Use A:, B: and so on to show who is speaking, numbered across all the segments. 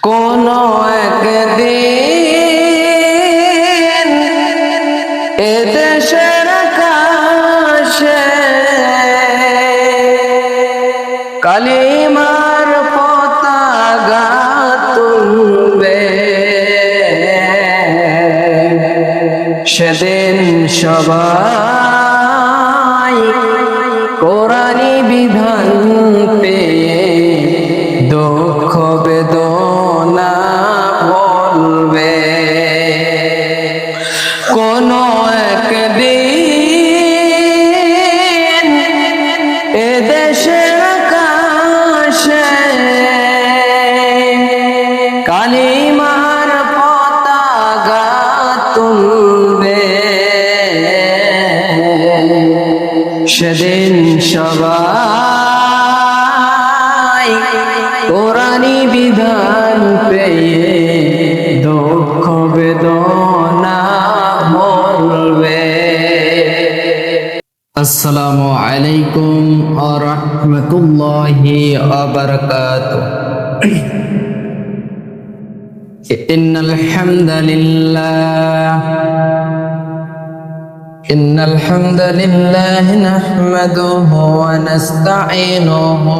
A: কোনো একদিন এদেশের আকাশে কালিমার পতাকা তুলবে, সেদিন সবাই কোরআনী বিধান পেয়ে দুঃখ বেদনা বলবে। কোনো একদিন এদেশের আকাশে কালিমার পতাকা তুলবে, সেদিন সবাই কোরআনী বিধান পেয়ে দুঃখ বেদনা বলবে। আসসালামু আলাইকুম ওয়া রাহমাতুল্লাহি ওয়া বারাকাতুহু। ইন্নাল হামদালিল্লাহ নাহমাদুহু ওয়া নাস্তাঈনুহু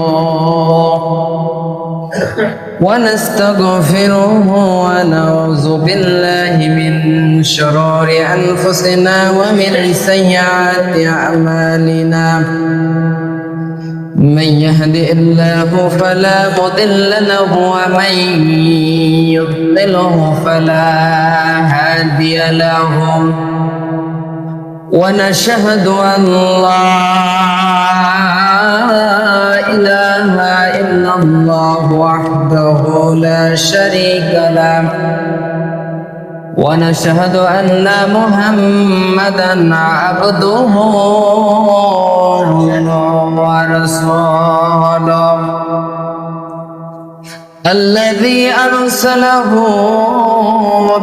A: ونستغفره ونعوذ بالله من شرور أنفسنا ومن سيئات أعمالنا. من يهده الله فلا مضل له ومن يضلله فلا هادي له. ونشهد أن لا إله إلا الله وحده لا شريك له. ونشهد أن محمدا عبده ورسوله الذي أرسله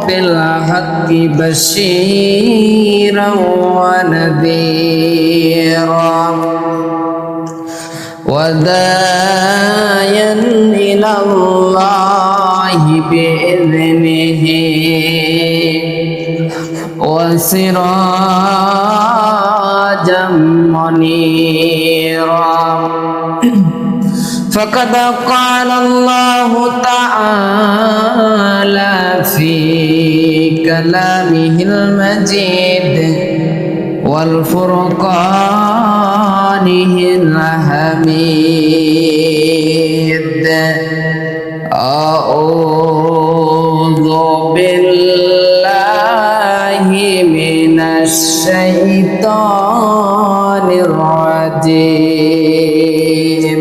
A: بالحق بشيرا ونذيرا وداعيا إلى الله بإذنه وسراجا منيرا. فقد قال الله تعالى في كلامه المجيد والفرقانه الحميد: أعوذ بالله من الشيطان الرجيم.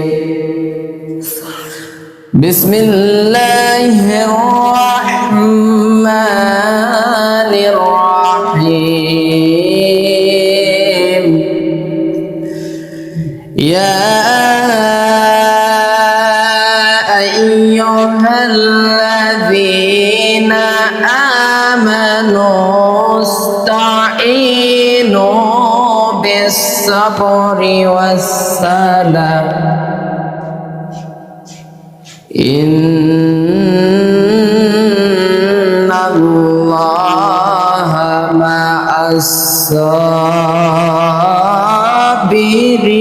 A: بسم الله الرحمن الرحيم. يا أيها الذين آمنوا استعينوا بالصبر والصلاة إن الله مع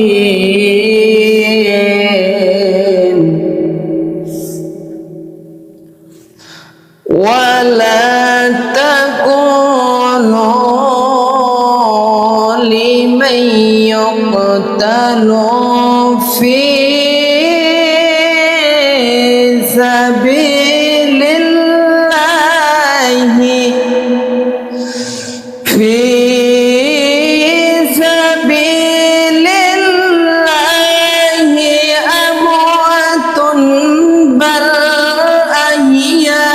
A: الصابرين. ولا تكونوا لمن يقتل في سبيل الله أموات بل أحياء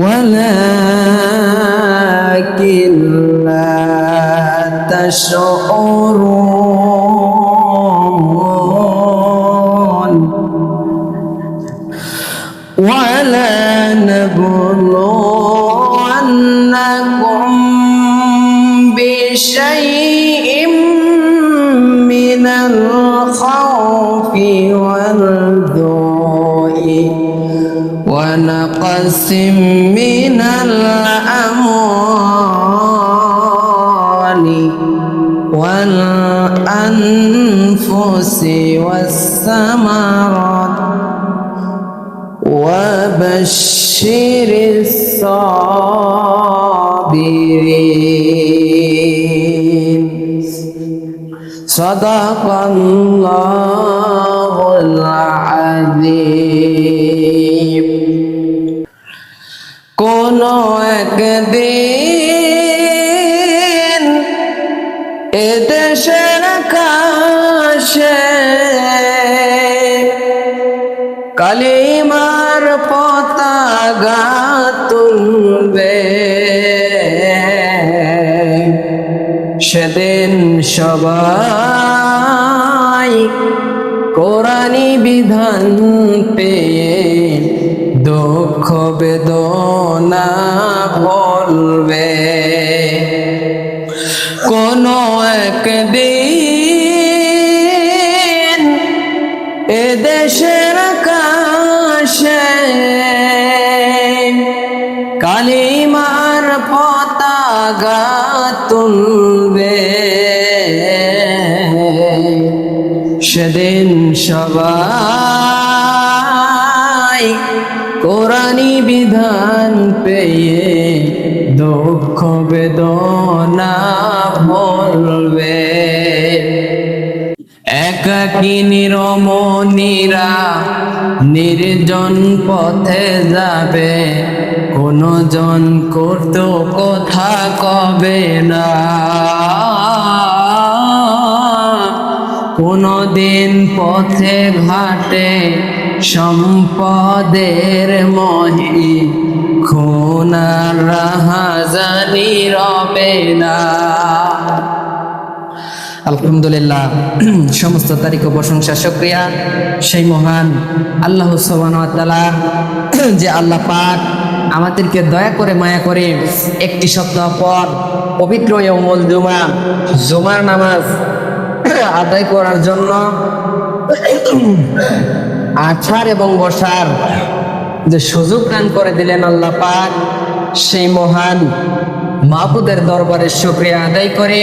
A: ولكن لا تشعرون. ولا نبلونكم شيء من الخوف والجوع ونقص من الأموال والأنفس والثمرات وبشر الصابرين صدق الله العظيم কোনো একদিন এদেশের আকাশে কালিমার পতাকা তুলবে, সেদিন সবাই কোরআনি বিধান পেয়ে দুঃখ বেদনা ভুলবে। কোনো একদিন এদেশের আকাশে কালিমার পতাকা তুলবে, সেদিন সবাই কোরআনি বিধান পেয়ে দুঃখ বেদনা ভুলবে। একাকী নিরমণীরা নির্জন পথে যাবে, কোনো জন কটু কথা কবে না, কোনো দিন পথে ঘাটে সম্পদের মহি খুনার রাহাজানি রবে না। আলহামদুলিল্লাহ, সমস্ত তারিখ ও প্রশংসা শুকরিয়া সেই মহান আল্লাহ সুবহানাহু ওয়া তাআলা, যে আল্লাহ পাক আমাদেরকে দয়া করে মায়া করে একটি সপ্তাহ পর পবিত্র ইয়াউমুল জুমা জুমার নামাজ আদায় করার জন্য আছাড় এবং বসার যে সুযোগ দান করে দিলেন আল্লাহ পাক, সেই মহান মাবুদের দরবারে শুকরিয়া আদায় করে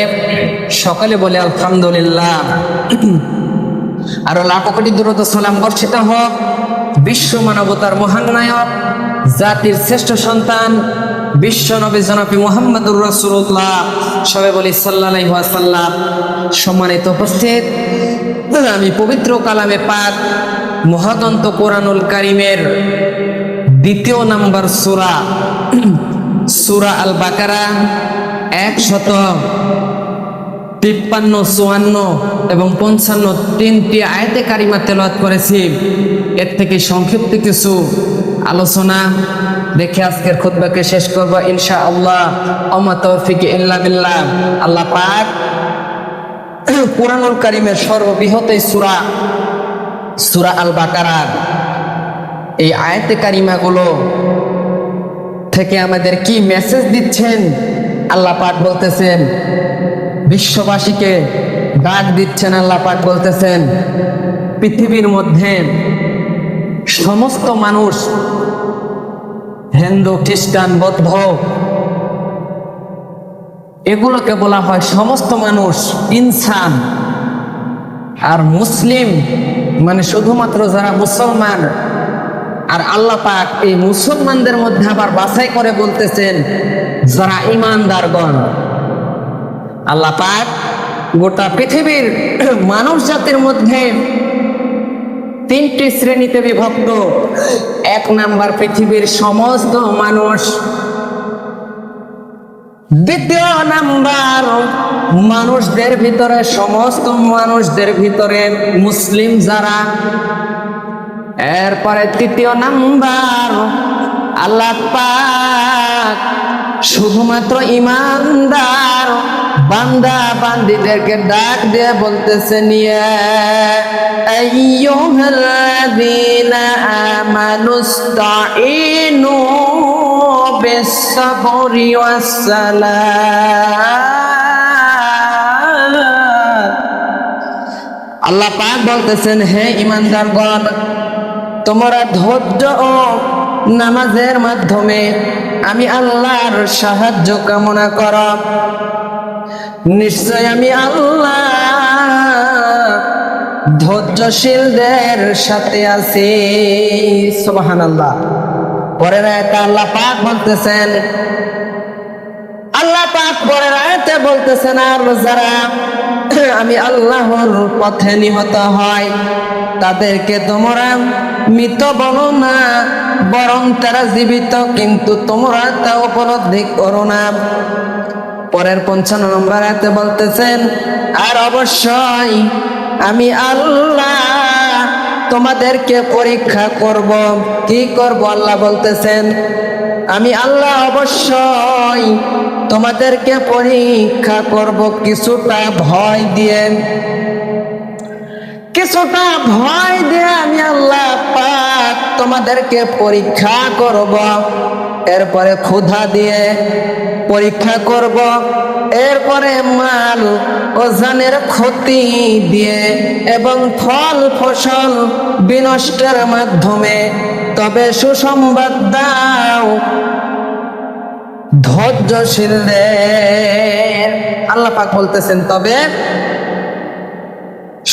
A: সকালে বলে আলহামদুলিল্লাহ। আরো লাখো কোটি দুরূদ ও সালাম বর্ষিত হোক বিশ্ব মানবতার মহান নায়ক, জাতির শ্রেষ্ঠ সন্তান বিশ্ব নবী জনাবি মুহাম্মদুর রাসূলুল্লাহ, সবাই বলি সাল্লাল্লাহু আলাইহি ওয়াসাল্লাম। সম্মানিত উপস্থিত, আমি পবিত্র কালামে পাক মহাদন্ত কোরআনুল কারীমের দ্বিতীয় নাম্বার সূরা সূরা আল বাকারা 153, 54 এবং 55 তিনটি আয়াতে কারিমা তেলাওয়াত করেছি। এর থেকে সংক্ষিপ্ত কিছু আলোচনা দেখে আজকের খুতবাকে শেষ করব ইনশাআল্লাহ। ওমা তৌফিক ইল্লা বিল্লাহ। আল্লাহ পাক কোরআনুল কারীমের সর্ববৃহৎ এই সূরা আল বাকারার এই আয়াতে কারিমাগুলো থেকে আমাদের কি মেসেজ দিচ্ছেন আল্লাহ পাক বলতেছেন, বিশ্ববাসীকে ডাক দিচ্ছেন। আল্লাহ পাক বলতেছেন, পৃথিবীর মধ্যে সমস্ত মানুষ, হিন্দু খ্রিস্টান বৌদ্ধ, এগুলোকে বলা হয় সমস্ত মানুষ ইনসান। আর মুসলিম মানে শুধুমাত্র যারা মুসলমান। আর আল্লাহ পাক এই মুসলমানদের মধ্যে আবার বাছাই করে বলতেছেন যারা ঈমানদারগণ। আল্লাহ পাক গোটা পৃথিবীর মানুষ জাতির মধ্যে তিনটি শ্রেণীতে বিভক্ত। এক নাম্বার পৃথিবীর সমস্ত মানুষ, দ্বিতীয় নাম্বার মানুষদের ভিতরে, সমস্ত মানুষদের ভিতরে মুসলিম যারা, এরপরে তৃতীয় নাম্বার আল্লাহ পাক শুধুমাত্র ঈমানদার বান্দা বান্দীদেরকে ডাক দিয়ে বলতেছেন, ইয়া আইয়ুহাল্লাযীনা আমানুস্তাঈনু বিস-সাবরি ওয়াস-সালাহ আল্লাহ পাক বলতেছেন, হে ঈমানদারগণ, তোমরা ধৈর্য ও নামাজের মাধ্যমে আমি আল্লাহর সাহায্য কামনা করো। নিশ্চয় আমি আল্লাহ ধৈর্যশীলদের সাথে আছি। সুবহানাল্লাহ। পরের আয়াতে আল্লাহ পাক বলতেছেন, আর যারা আমি আল্লাহর পথে নিহত হয় তাদেরকে তোমরা মৃত বলো না, বরং তারা জীবিত, কিন্তু তোমরা তা উপলব্ধি করো না। পরের 55 নম্বর আয়াতে বলতেছেন, আর অবশ্যই আমি আল্লাহ তোমাদেরকে পরীক্ষা করব। কি করব? আল্লাহ বলতেছেন, আমি আল্লাহ অবশ্যই তোমাদেরকে পরীক্ষা করব কিছুটা ভয় দিয়ে। আমি আল্লাহ পাক তোমাদেরকে পরীক্ষা করব। এরপরে ক্ষুধা দিয়ে পরীক্ষা করব, এরপরে মাল ও জানের ক্ষতি দিয়ে এবং ফল ফসল বিনষ্টের মাধ্যমে। তবে সুসংবাদ দাও ধৈর্যশীলদের। আল্লাহ পাক বলতেছেন, তবে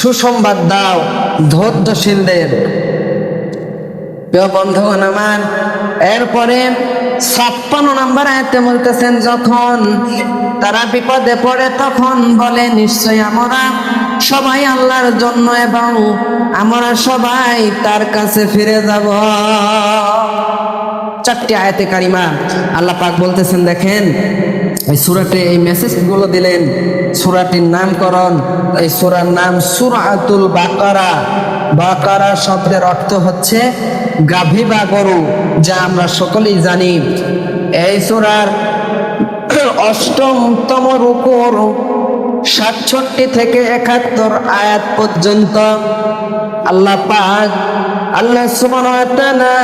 A: সুসংবাদ দাও ধৈর্যশীলদের। প্রিয় বন্ধুগণ আমার, এরপরে 56 নম্বর আয়াতে বলতেছেন, যখন তারা বিপদে পড়ে তখন বলে, নিশ্চয় আমরা সবাই আল্লাহর জন্য এবং আমরা সবাই তার কাছে ফিরে যাব। 4টি আয়াতে কারিমা আল্লাহ পাক বলতেছেন। দেখেন, এই সূরাতে এই মেসেজগুলো দিলেন। সূরাটির নামকরণ, এই সূরার নাম সূরাতুল বাকারা। বাকারা শব্দের অর্থ হচ্ছে গাভী বা গরু, যা আমরা সকলেই জানি। এই সূরার 8তম রুকুর 67 থেকে 71 আয়াত পর্যন্ত আল্লাহ পাক, আল্লাহ সুবহানাহু ওয়া তাআলা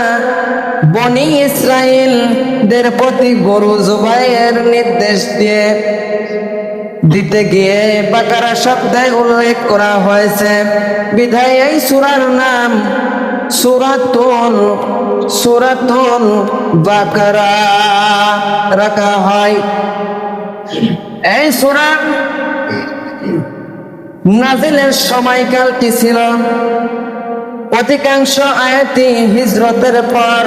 A: বনি ইসরাইলদের প্রতি গরু জবাইয়ের নির্দেশ দিতে গিয়ে বাকারা শব্দে উল্লেখ করা হয়েছে। বিধায় এই সূরার নাম সূরাতুল বাকারা রাখা হয়। এই সূরা নাজিলের সময়কালটি ছিল, অধিকাংশ আয়াতই হিজরতের পর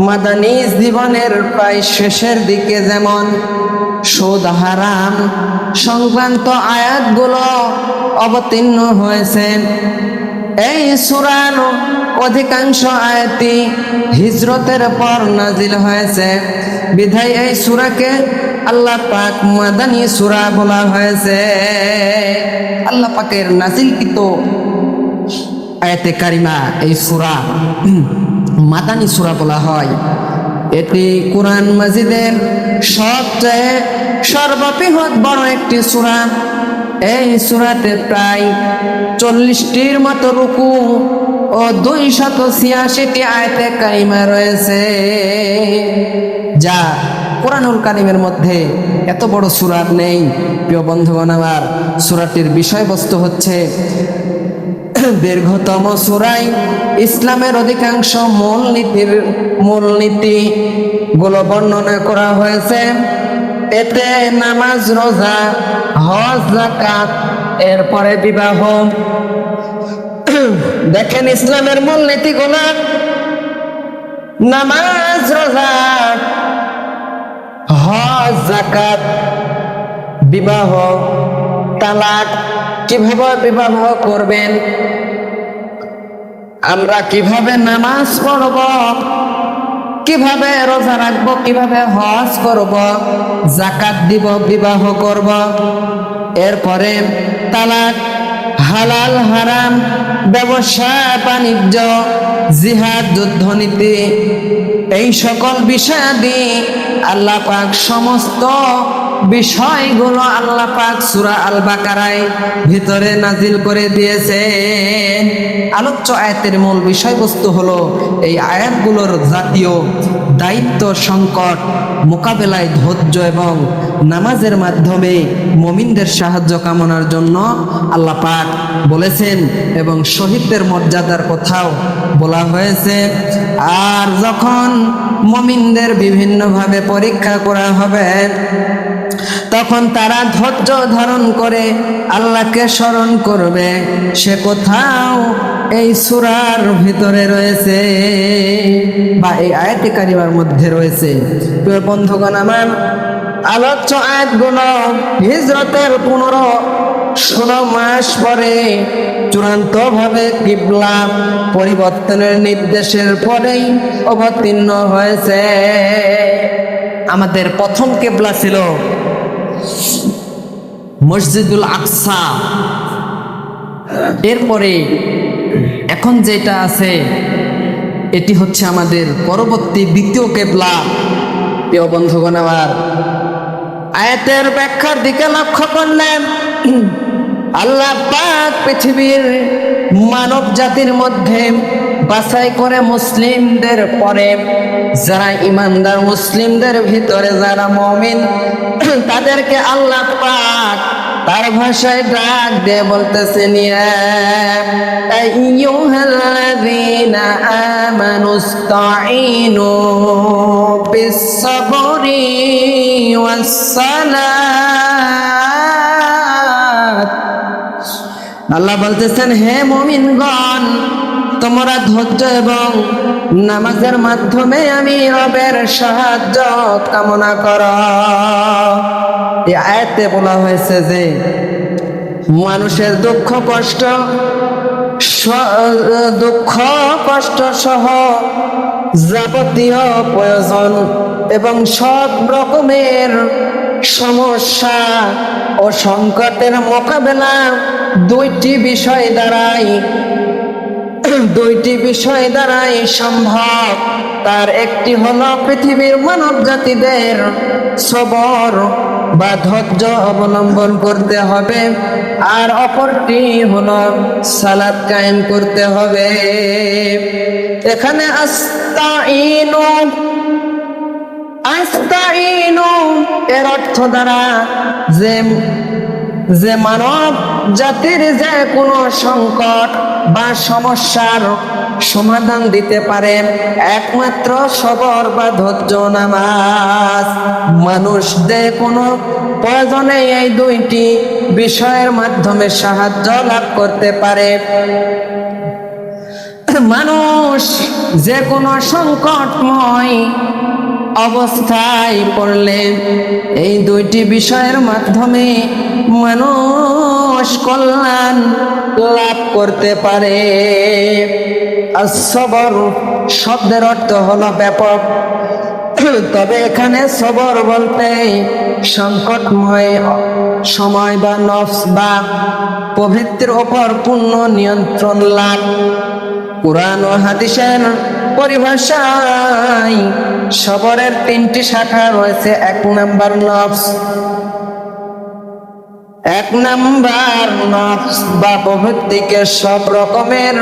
A: মাদানী জীবনের প্রায় শেষের দিকে, যেমন সুদ হারাম সংক্রান্ত আয়াতগুলো অবতীর্ণ হয়েছে। এই সূরার অধিকাংশ আয়াতই হিজরতের পর নাজিল হয়েছে। বিধায় এই সূরাকে আল্লাহ পাক মাদানী সূরা বলা হয়েছে। আল্লাহ পাকের নাজিলকৃত আয়াতে কারিমা এই সূরা মাদানী সূরা বলা হয়। এটি কুরআন মাজিদের সবচেয়ে সর্ববৃহৎ বড় একটি সূরা। এই সূরাতে প্রায় 40টির মতো রুকু ও 286টি আয়াতে কারিমা রয়েছে, যা কুরআনুল কারীমের মধ্যে এত বড় সূরা নেই। প্রিয় বন্ধুগণ আমার, সূরাটির বিষয়বস্তু হচ্ছে দীর্ঘতম সূরায় ইসলামের অধিকাংশ মূলনীতি গুলো বর্ণনা করা হয়েছে। এতে নামাজ, রোজা, হজ, যাকাত, এরপরে বিবাহ। দেখেন, ইসলামের মূলনীতি গুলো নামাজ, রোজা, হজ, যাকাত, বিবাহ, তালাক। কিভাবে বিবাহ করবেন, আমরা কিভাবে নামাজ পড়ব, কিভাবে রোজা রাখবো, কিভাবে হজ করব, যাকাত দিব, বিবাহ করব। এরপরে তালাক, হালাল হারাম, ব্যবসা বাণিজ্য, জিহাদ, যুদ্ধনীতি, এই সকল বিষয়াদি আল্লাহ পাক সমস্ত বিষয়গুলো আল্লাহ পাক সূরা আল বাকারায় ভিতরে নাজিল করে দিয়েছেন। আলোচ্য আয়াতের মূল বিষয়বস্তু হলো এই আয়াতগুলোর জাতীয় দায়িত্ব সংকট মোকাবেলায় ধৈর্য এবং নামাজের মাধ্যমে মুমিনদের সাহায্য কামনার জন্য আল্লাহ পাক বলেছেন এবং শহীদদের মর্যাদার কথাও বলা হয়েছে। আর যখন মুমিনদের বিভিন্নভাবে পরীক্ষা করা হবে তখন তারা ধৈর্য ধারণ করে আল্লাহকে স্মরণ করবে, সে কোথাও এই সূরার ভিতরে রয়েছে বা এই আয়াতে কারিমার মধ্যে রয়েছে। প্রিয় বন্ধুগণ আমার, আলোচ্য আয়াতগুলো হিজরতের 16 মাস পরে চূড়ান্তভাবে কিবলা পরিবর্তনের নির্দেশের পরেই অবতীর্ণ হয়েছে। আমাদের প্রথম কিবলা ছিল মসজিদুল আকসা, এরপরে এখন যেটা আছে এটি হচ্ছে আমাদের পরবর্তী দ্বিতীয় কিবলা। প্রিয় বন্ধুগণ আমার, আয়াতের ব্যাখ্যার দিকে লক্ষ্য করলেন আল্লাহ পাক পৃথিবীর মানব জাতির মধ্যে বাছাই করে মুসলিমদের পরে যারা ইমানদার, মুসলিমদের ভিতরে যারা মুমিন, তাদেরকে আল্লাহ পাক তার ভাষায় ডাক দিয়ে বলতেছেন, ইয়া আইয়ুহাল্লাযীনা আমানুস্তাঈনু বিস-সাবরি ওয়াস-সালাত। আল্লাহ বলতেছেন, হে মুমিনগণ, তোমরা ধৈর্য এবং নামাজের মাধ্যমে আমি রবের সাহায্য কামনা করো। এই আয়াতে বলা হয়েছে যে মানুষের দুঃখ কষ্ট সহ যাবতীয় প্রয়োজন এবং সব রকমের সমস্যা ও সংকটের মোকাবেলা দুইটি বিষয় দ্বারাই সম্ভব। তার একটি হলো পৃথিবীর মানব জাতিদের সবর বা ধৈর্য অবলম্বন করতে হবে, আর অপরটি হলো সালাত কায়েম করতে হবে। এখানে আস্তাইনু এর অর্থ দ্বারা যে মানব জাতির যে কোনো সংকট বা সমস্যার সমাধান দিতে পারে একমাত্র সবর বা ধৈর্য নামাজ। মানুষ যে কোনো প্রয়োজনে এই দুইটি বিষয়ের মাধ্যমে সাহায্য লাভ করতে পারে। মানুষ যে কোনো সংকটময় অবস্থায় পড়লে এই দুইটি বিষয়ের মাধ্যমে মানুষ কল্যাণ লাভ করতে পারে। সবর শব্দের অর্থ হলো ব্যাপক, তবে এখানে সবর বলতে সংকটময় সময় বা নফস বা প্রবৃত্তির ওপর পূর্ণ নিয়ন্ত্রণ লাভ। কুরআন ও হাদিসের পরিভাষায় সবরের 3টি শাখা রয়েছে। 1 নাম্বার নফস। 1 নাম্বার নফস বা প্রবৃত্তিকে সব রকমের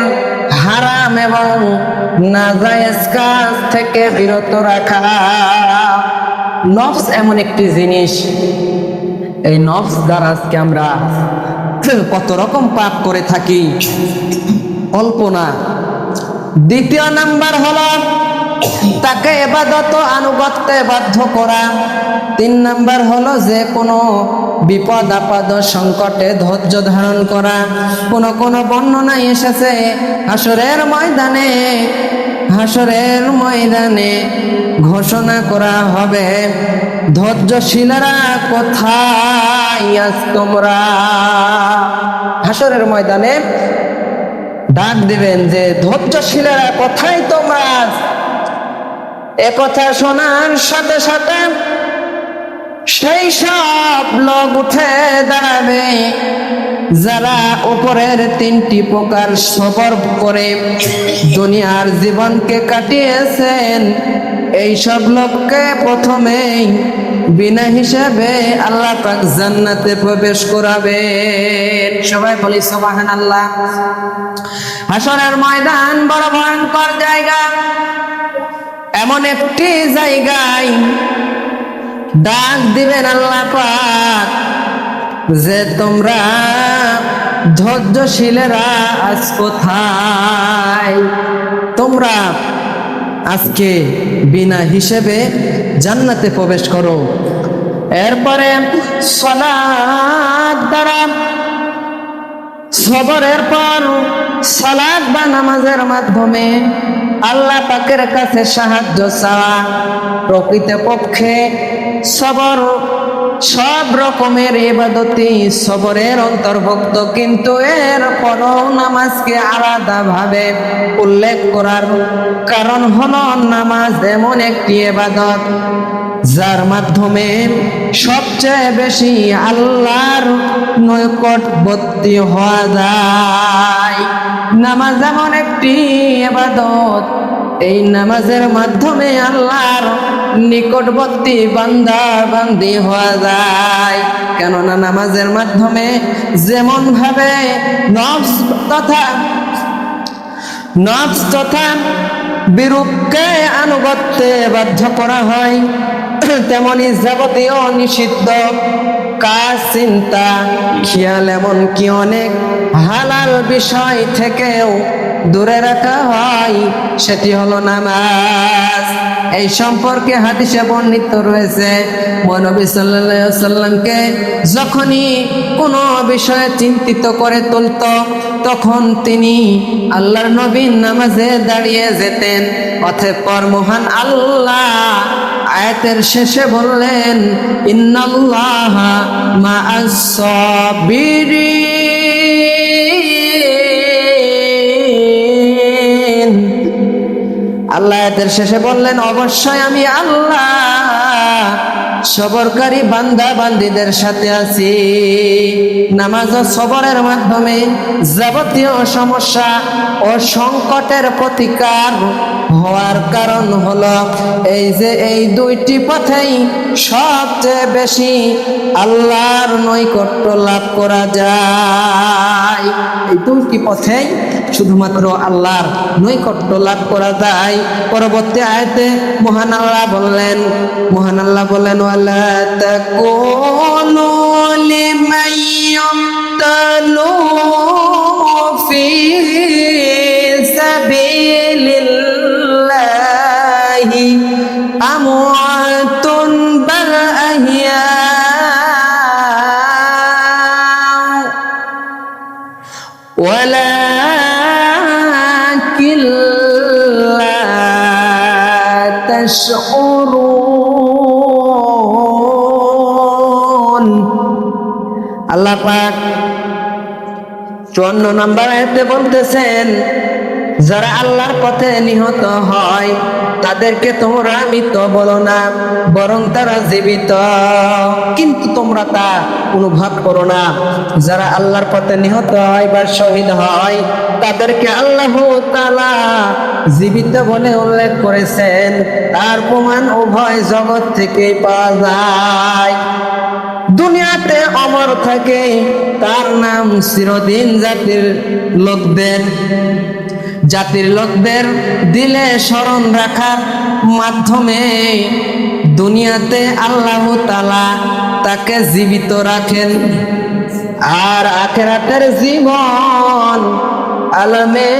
A: হারাম এবং নাজায়েজ কাজ থেকে বিরত রাখা। নফস এমন একটি জিনিস, এই নফস দ্বারা আজকে আমরা কত রকম পাপ করে থাকি, অল্প না। 2 নাম্বার হলো তাকে ইবাদত আনুগত্যে বাধ্য করা। 3 নাম্বার হলো যে কোনো বিপদ আপদ সংকটে ধৈর্য ধারণ করা। কোন বর্ণনায় এসেছে হাসরের ময়দানে ঘোষণা করা হবে, ধৈর্যশীলরা কোথায় আছ তোমরা। হাসরের ময়দানে ডাক দিবেন যে ধৈর্যশীলরা কোথায় তোমরা। একথা শোনার সাথে সাথে সেই সব লোক উঠে দাঁড়াবে যারা উপরের 3টি প্রকার সবর করে দুনিয়ার জীবনকে কাটিয়েছেন। এই সব লোককে প্রথমেই বিনা হিসাবে আল্লাহ পাক জান্নাতে প্রবেশ করাবেন। সবাই বলি সুবহানাল্লাহ। হাসরের ময়দান বড় ভয়ঙ্কর জায়গা। এমন একটি জায়গায় ডাক দিবেন আল্লাহ পাক যে তোমরা ধৈর্যশীলেরা আজ কোথায়? তোমরা আজকে বিনা হিসেবে জান্নাতে প্রবেশ করো। এরপরে সালাত দ্বারা, সবরের পর সালাত বা নামাজের মাধ্যমে আল্লাহ পাকের কাছে সাহায্য চাওয়া প্রকৃতপক্ষে সবর, সব রকমের ইবাদতই সবরের অন্তর্ভুক্ত, কিন্তু এর পরও নামাজকে আলাদাভাবে উল্লেখ করার কারণ হলো নামাজ এমন একটি ইবাদত যার মাধ্যমে সবচেয়ে বেশি আল্লাহর নৈকটবর্তী হওয়া যায়। নামাজ এমন একটি ইবাদত, এই নামাজের মাধ্যমে আল্লাহর নিকটবর্তী বান্দা বান্দি হওয়া যায়। কেননা নামাজের মাধ্যমে যেমন ভাবে নফস তথা বিরূপকে আনুগত্যে বাধ্য করা হয়, তেমনি যাবতীয় নিষিদ্ধ কাজ, চিন্তা, খেয়াল এমনকি অনেক হালাল বিষয় থেকেও দূরে রাখা হয়, সেটি হলো নামাজ। এই সম্পর্কে হাদিসে বর্ণিত রয়েছে, নবী সাল্লাল্লাহু আলাইহি ওয়াসাল্লামকে যখনই কোনো বিষয়ে চিন্তিত করে তুলত তখন তিনি আল্লাহর নবী নামাজে দাঁড়িয়ে যেতেন। অতঃপর মহান আল্লাহ আয়াতের শেষে বললেন, ইন্নাল্লাহা মা'আস সাবিরিন। আল্লাহ আয়াতের শেষে বললেন, অবশ্যই আমি আল্লাহ সবরকারী বান্দা বান্দীদের সাথে আছি। নামাজ ও সবরের মাধ্যমে যাবতীয় সমস্যা ও সংকটের প্রতিকার হওয়ার কারণ হলো এই যে এই দুইটি পথেই সবচেয়ে বেশি আল্লাহর নৈকট্য লাভ করা যায়। এই দুইটি পথেই শুধুমাত্র আল্লাহর নৈকট্য লাভ করা যায়। পরবর্তী আয়াতে মহান আল্লাহ বললেন, ওয়ালা তাকুনু লিমান ইয়াক্তালু ফি সাবিলিল্লাহি আমওয়াতুন বাল আহইয়া ওয়ালাকিন লা তাশউরুন। আল্লাহ পাক 54 নম্বর আয়াতে বলতেছেন, যারা আল্লাহর পথে নিহত হয় তাদেরকে তোমরা মৃত বলো না, বরং তারা জীবিত, কিন্তু তোমরা তা অনুভব করো না। যারা আল্লাহর পথে নিহত হয় বা শহীদ হয় তাদেরকে আল্লাহ তাআলা জীবিত বলে উল্লেখ করেছেন। তার প্রমাণ উভয় জগৎ থেকেই পাওয়া যায়। দুনিয়াতে অমর থাকে, তার নাম চিরদিন জাতির লোকদের দিলে স্মরণ রাখার মাধ্যমে দুনিয়াতে আল্লাহ তাআলা তাকে জীবিত রাখেন। আর আখিরাতের জীবন আলমে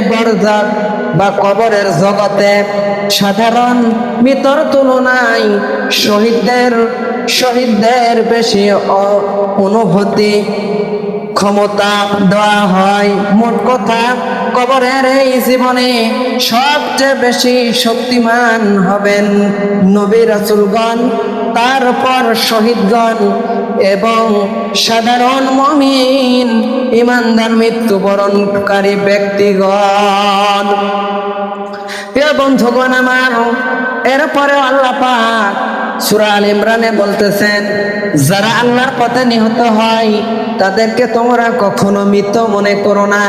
A: বরজাখ বা কবরের জগতে সাধারণ মৃতর তুলনায় শহীদদের বেশি অনুভূতি ক্ষমতা দেওয়া হয়। মোট কথা, কবরের এই জীবনে সবচেয়ে বেশি শক্তিমান হবেন নবী রাসূলগণ, তারপর শহীদগণ এবং সাধারণ মুমিন ঈমানদার মৃত্যুবরণকারী ব্যক্তিগণ। প্রিয় বন্ধুগণ আমার, এরপরে আল্লাহ পাক সূরা আল ইমরানে বলতেছেন, যারা আল্লাহর পথে নিহত হয় তাদেরকে তোমরা কখনো মৃত মনে করো না,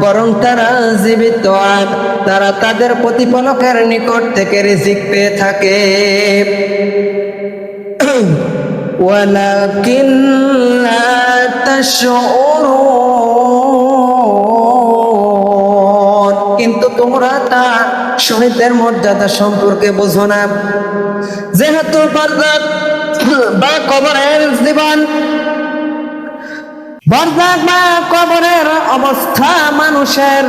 A: বরং তারা জীবিত, আর তারা তাদের প্রতিপালকের নিকট থেকে রিজিক পেয়ে থাকে। ওয়ালাকিন লা তাশউরুন, কিন্তু তোমরা তা শহীদের মর্যাদা সম্পর্কে বোঝো না। যেহেতু বারজাখ বা কবরের জীবন, বারজাখ বা কবরের অবস্থা মানুষের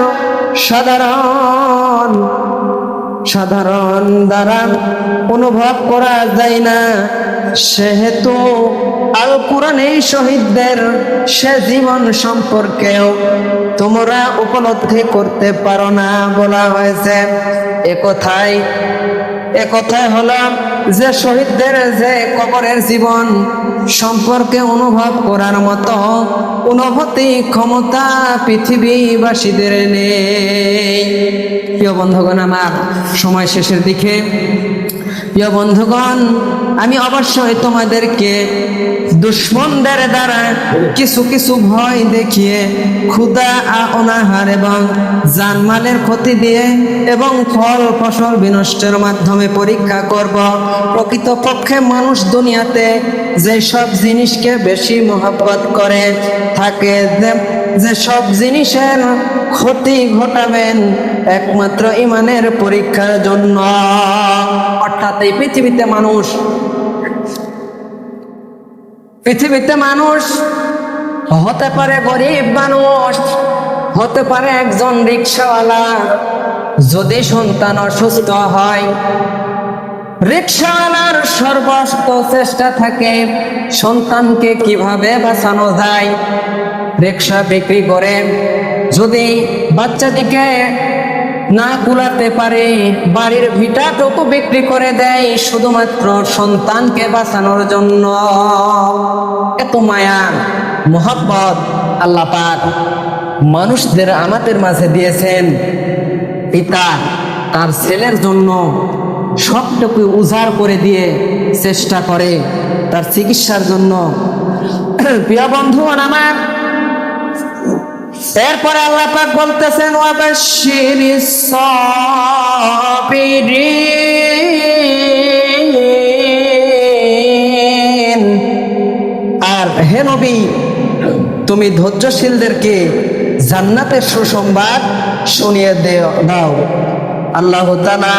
A: সাধারণ দ্বারা অনুভব করা যায় না, সেহেতু আল কোরআনে শহীদদের সে জীবন সম্পর্কেও তোমরা উপলব্ধি করতে পারো না বলা হয়েছে। একথাই হলো যে শহীদদের যে কবরের জীবন সম্পর্কে অনুভব করার মতো অনুভূতি ক্ষমতা পৃথিবীবাসীদের নেই। প্রিয় বন্ধুগণ, আমার সময় শেষের দিকে, প্রিয় বন্ধুগণ, আমি অবশ্যই তোমাদেরকে দুশ্মনদের দ্বারা কিছু কিছু ভয় দেখিয়ে ক্ষুধা অনাহার এবং জানমালের ক্ষতি দিয়ে এবং ফল ফসল বিনষ্টের মাধ্যমে পরীক্ষা করব। প্রকৃতপক্ষে মানুষ দুনিয়াতে যে সব জিনিসকে বেশি মহব্বত করে থাকে, যে সব জিনিসের ক্ষতি ঘটাবেন একমাত্র ইমানের পরীক্ষার জন্য। অর্থাৎ এই পৃথিবীতে মানুষ হতে পারে গরিব মানুষ, হতে পারে একজন রিক্সাওয়ালা। যদি সন্তান অসুস্থ হয়, রিক্সাওয়ালার সর্বস্ত চেষ্টা থাকে সন্তানকে কিভাবে বাঁচানো যায়। রিক্সা বিক্রি করে যদি বাচ্চাটিকে না কুলাতে পারে, বাড়ির ভিটাটুকু বিক্রি করে দেয় শুধুমাত্র সন্তানকে বাঁচানোর জন্য। এত মায়া মোহাব্বত আল্লাহ পাক মানুষদের আমাদের মাঝে দিয়েছেন। পিতা তার ছেলের জন্য সবটুকু উজাড় করে দিয়ে চেষ্টা করে তার চিকিৎসার জন্য। প্রিয় বন্ধুগণ আমার, এরপরে আল্লাহ পাক বলতেছেন ওয়াবাশশিরিস সাবিরিন, আর হে নবী তুমি ধৈর্যশীলদেরকে জান্নাতের সুসংবাদ শুনিয়ে দাও। আল্লাহ তাআলা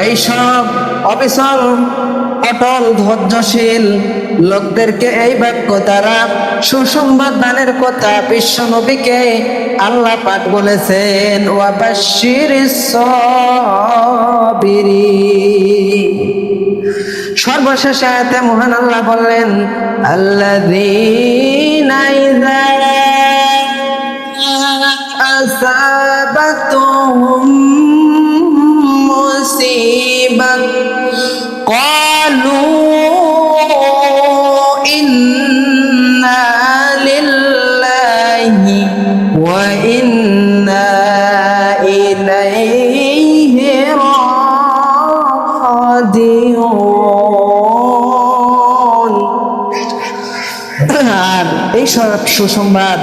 A: এইসব অবিচল অটল ধৈর্যশীল লোকদেরকে এই বাক্য দ্বারা সুসংবাদ দানের কথা বিশ্ব নবীকে আল্লাহ পাক বলেছেন ওয়াবাশশিরিস সাবিরিন। সর্বশেষ আয়াতে মহান আল্লাহ বললেন আল্লাযীনা ইযা আসাবাতুহুম মুসিবাত ক্বালু ইন্না লিল্লাহি ওয়া ইন্না ইলাইহি রাজিউন। আর এই সুসংবাদ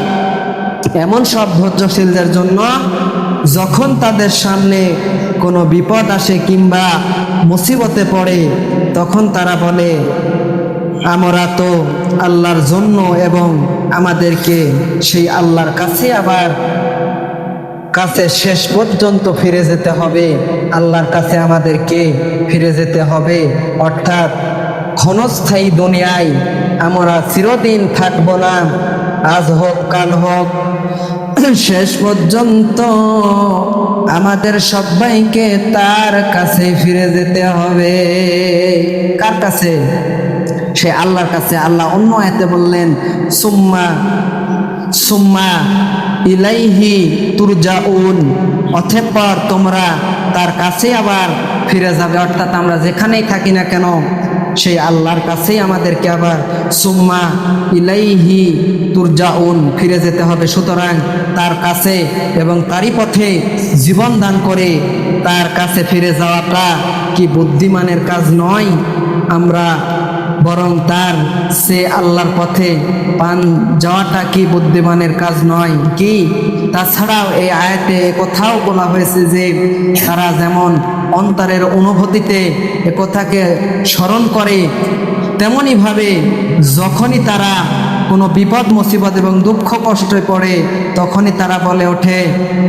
A: এমন সব ধৈর্যশীলদের জন্য যখন তাদের সামনে কোনো বিপদ আসে কিংবা মুসিবতে পড়ে, তখন তারা বলে আমরা তো আল্লাহর জন্য এবং আমাদেরকে সেই আল্লাহর কাছে শেষ পর্যন্ত ফিরে যেতে হবে, আল্লাহর কাছে আমাদেরকে ফিরে যেতে হবে। অর্থাৎ ক্ষণস্থায়ী দুনিয়ায় আমরা চিরদিন থাকব না, আজ হোক কাল হোক, শেষ পর্যন্ত আমাদের সবাইকে তার কাছে ফিরে যেতে হবে। কার কাছে? সে আল্লাহর কাছে। আল্লাহ অন্য আয়াতে বললেন সুম্মা ইলাইহি তুরজাউন, অতঃপর তোমরা তার কাছে আবার ফিরে যাবে। অর্থাৎ আমরা যেখানেই থাকি না কেন সেই আল্লাহর কাছেই আমাদেরকে আবার সুম্মা ইলাইহি তুরজাউন ফিরে যেতে হবে। সুতরাং তার কাছে এবং তারই পথে জীবন দান করে তার কাছে ফিরে যাওয়াটা কি বুদ্ধিমানের কাজ নয়? আমরা বরং তার সে আল্লাহর পথে পান যাওয়াটা কি বুদ্ধিমানের কাজ নয় কি? তাছাড়াও এই আয়াতে কোথাও বলা হয়েছে যে তারা যেমন অন্তরের অনুভূতিতে এ কথাকে স্মরণ করে, তেমনি ভাবে যখনই তারা
B: কোনো বিপদ মুসিবত এবং দুঃখ কষ্টে পড়ে তখনই তারা বলে ওঠে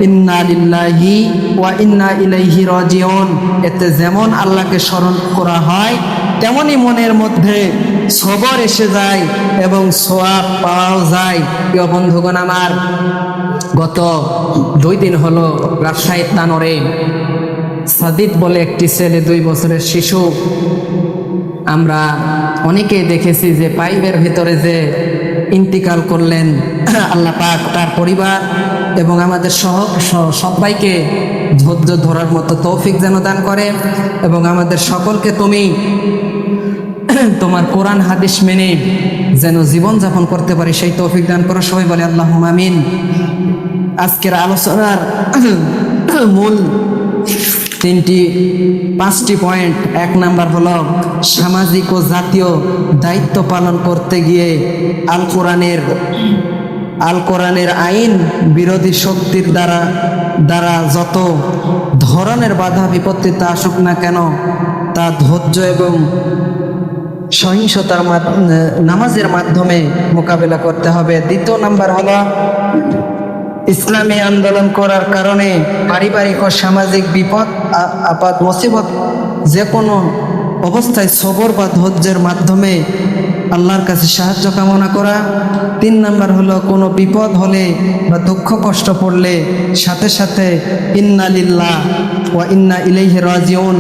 B: ইন্না লিল্লাহি ওয়া ইন্না ইলাইহি রাজিউন। এতে যেমন আল্লাহকে স্মরণ করা হয় তেমনই মনের মধ্যে সবর এসে যায় এবং সওয়াব পাওয়া যায়। প্রিয় বন্ধুগণ আমার, গত 2 দিন হলো রাজশাহীর তানোরে সাদিদ বলে একটি ছেলে, 2 বছরের শিশু, আমরা অনেকেই দেখেছি যে পাইপের ভিতরে যে ইন্তিকাল করলেন। আল্লাহ পাক তার পরিবার এবং আমাদের সবাইকে ধৈর্য ধরার মতো তৌফিক যেন দান করে এবং আমাদের সকলকে তুমি তোমার কোরআন হাদিস মেনে যেন জীবনযাপন করতে পারি সেই তৌফিক দান করো। সবাই বলে আল্লাহুম্মা আমিন। আজকের আলোচনার মূল 5টি পয়েন্ট। 1 নাম্বার হলো সামাজিক ও জাতীয় দায়িত্ব পালন করতে গিয়ে আল কোরআনের আইন বিরোধী শক্তির দ্বারা যত ধরনের বাধা বিপত্তিতে আসুক না কেন তা ধৈর্য এবং সহিংসতার নামাজের মাধ্যমে মোকাবেলা করতে হবে। 2 নাম্বার হলো ইসলামী আন্দোলন করার কারণে পারিবারিক ও সামাজিক বিপদ আপদ মুসিবত যে কোনো অবস্থায় সবর বা ধৈর্যের মাধ্যমে আল্লাহর কাছে সাহায্য কামনা করা। 3 নাম্বার হলো কোনো বিপদ হলে বা দুঃখ কষ্ট পড়লে সাথে সাথে ইন্না লিল্লাহ ওয়া ইন্না ইলাইহি রাজিউন।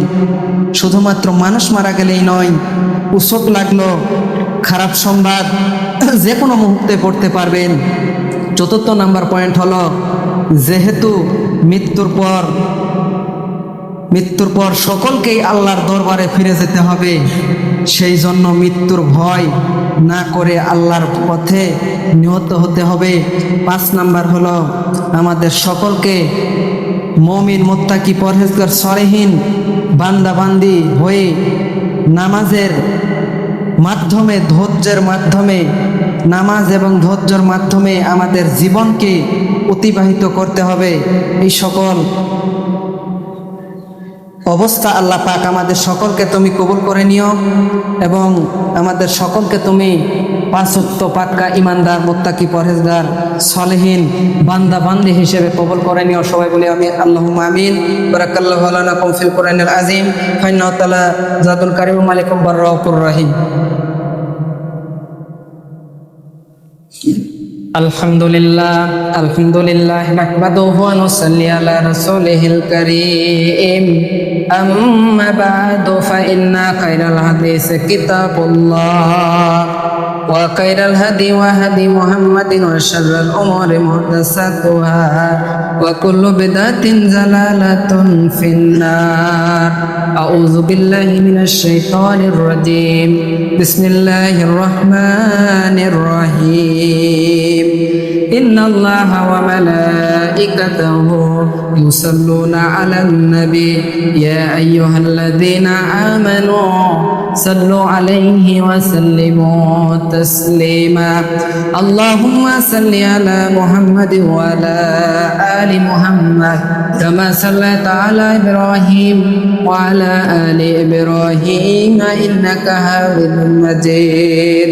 B: শুধুমাত্র মানুষ মারা গেলেই নয়, উসব লাগলো, খারাপ সংবাদ যে কোনো মুহূর্তে পড়তে পারবেন। 4 নাম্বার পয়েন্ট হলো যেহেতু মৃত্যুর পর সকলকেই আল্লাহর দরবারে ফিরে যেতে হবে, সেই জন্য মৃত্যুর ভয় না করে আল্লাহর পথে নিহত হতে হবে। 5 নাম্বার হলো আমাদের সকলকে মুমিন মুত্তাকি পরহেজগার সলেহীন বান্দাবান্দি হয়ে নামাজের মাধ্যমে নামাজ এবং ধৈর্যের মাধ্যমে আমাদের জীবনকে অতিবাহিত করতে হবে। এই সকল অবস্থা আল্লাহ পাক আমাদের সকলকে তুমি কবুল করে নিও এবং আমাদের সকলকে তুমি 5 ওয়াক্ত পাক্কা ইমানদার মুত্তাকি পরহেজগার সলেহীন বান্দা বান্দি হিসেবে কবুল করে নিও। সবাই বলি আমি আল্লাহুম্মা আমিন। বারাকাল্লাহু লাকুম ফিল কোরআনিল আযীম ফাইন্নাহু তাআলা জাতুল কারীম মালিকুম বাররাউফুর রহিম। আলহামদুলিল্লাহ নাহমাদুহু ওয়া নুসাল্লি আলা রাসূলিহিল কারীম। আম্মা বা'দু ফা ইন্না খায়রাল হাদিসি কিতাবুল্লাহ ওয়া খায়রাল হাদি মুহাম্মাদিন ওয়া শাররাল উমুরি মুহদাসাতুহা ওয়া কুল্লু বিদআতিন জালালাতুন ফিন্নার। আউযু বিল্লাহি মিনাশ শাইতানির রাজীম। বিসমিল্লাহির রাহমানির রহিম। ইন্নাল্লাহা ওয়া মালাইকাতাহু ইউসাল্লুনা আলান নবী ইয়া আইয়ুহাল্লাযীনা আমানু সাল্লু আলাইহি ওয়া সাল্লিমু তাসলিমা। আল্লাহুম্মা সাল্লি আলা মুহাম্মাদ ওয়া আলা আলি মুহাম্মাদ কামা সাল্লাইতা আলা ইব্রাহিম ওয়া আলা আলি ইব্রাহিম ইন্নাকা হামিদুম মাজিদ।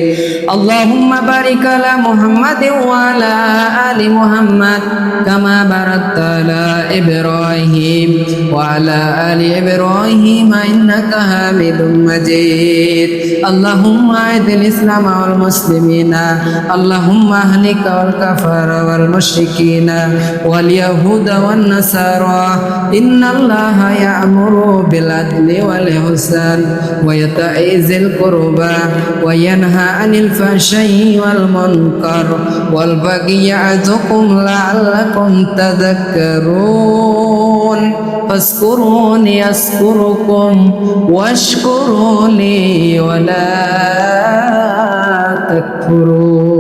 B: আল্লাহুম্মা বারিক আলা মুহাম্মাদ ওয়া আলা আলি মুহাম্মাদ কামা বারাকতা আলা ইব্রাহিম ওয়া আলা আলি ইব্রাহিম ইন্নাকা হামিদুম মাজিদ। আল্লাহুম্মা আইদিল ইসলাম ওয়াল মুসলিমিনা আল্লাহুম্মা আহলিক ওয়াল কাফারা ওয়াল মুশরিকিনা ওয়াল ইয়াহুদা ওয়ান নাসারা। ইন্নাল্লাহা ইয়া'মুরু বিল আদলি ওয়াল ইহসান ওয়া ইতাইযিল কুরবা ওয়া ইয়ানহা আনিল ফাহশাই ওয়াল মুনকার ওয়াল বাগি ইয়া'যুকুম লা'আল্লাকুম তাযাক্কারুন। ফাজকুরুনি আযকুরুকুম ওয়াশকুরু লি ওয়া লা তাকফুরুন।